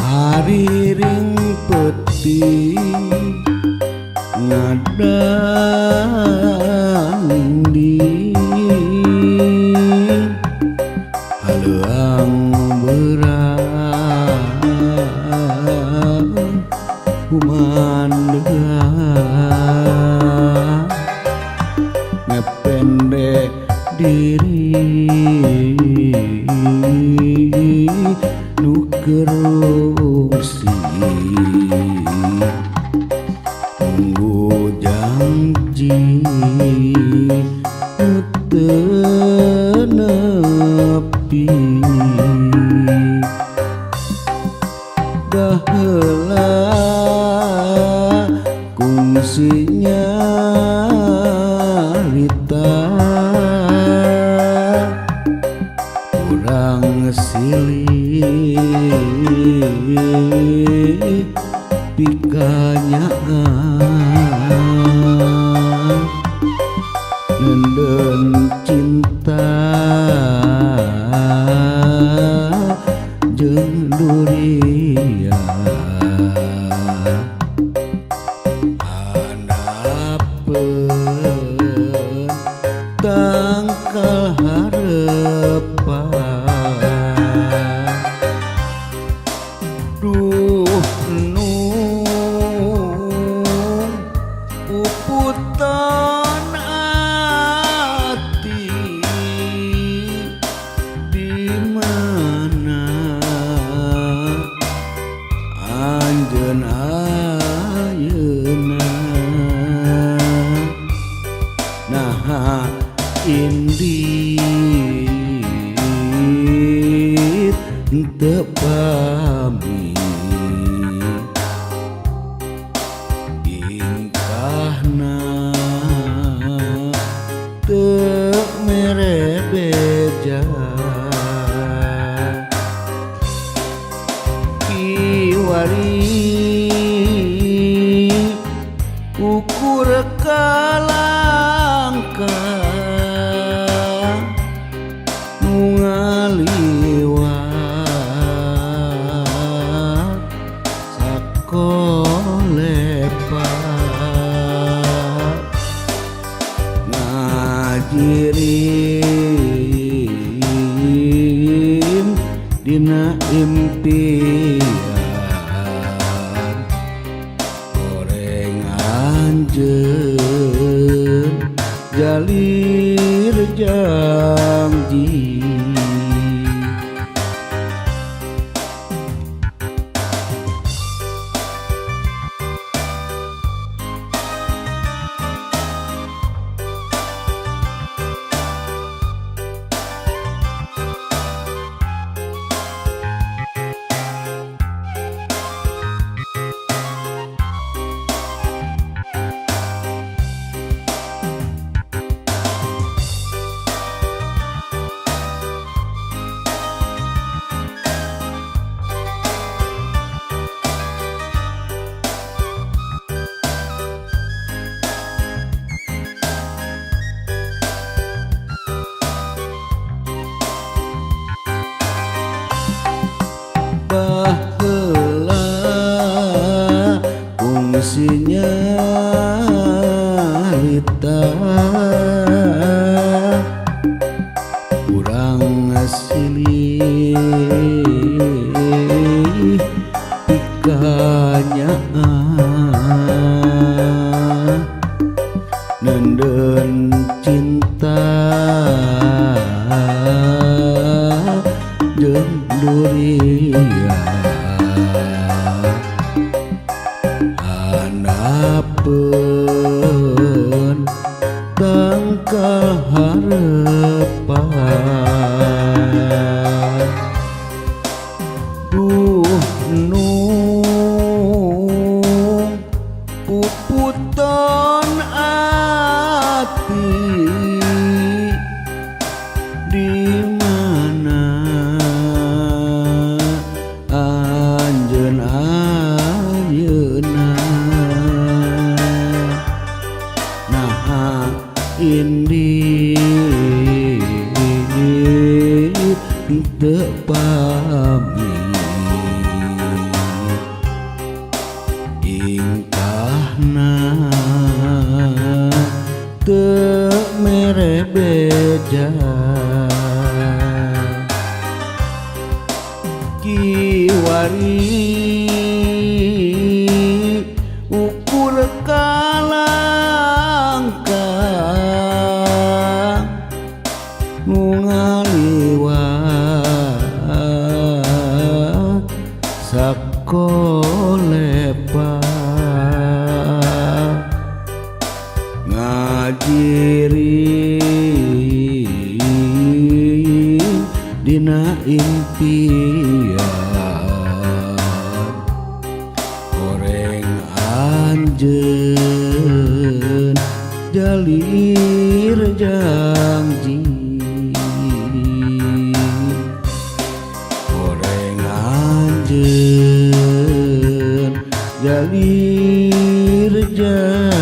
Hariring peti ngadandi haleuang beurang kumandang ngependek diri nu kerungsi tunggu janji teu nepi dah heula kungsinya nyarita urang silih pikanyaan nenden cinta jeung durian handapeun tangkal harepan duh uputan ati di mana anjeun ayeuna nah indit teu pamit ingkahna teu mere beja kiwari ukur kalangka nu ngaliwat sakolepat ngajirim dina impian gorengan jeung jalir janji baheula fungsinya nyarita urang silih pikanyaan handapeun tangkal harepan nu puputon ati di mana anjeun ayeuna nah indi teu pamit ingkahna teu mere beja kiwari ukur kalangka nu ngaliwat sakolepa ngajiri dina impian goreng anjeun jalir janji goreng anjeun jalir janji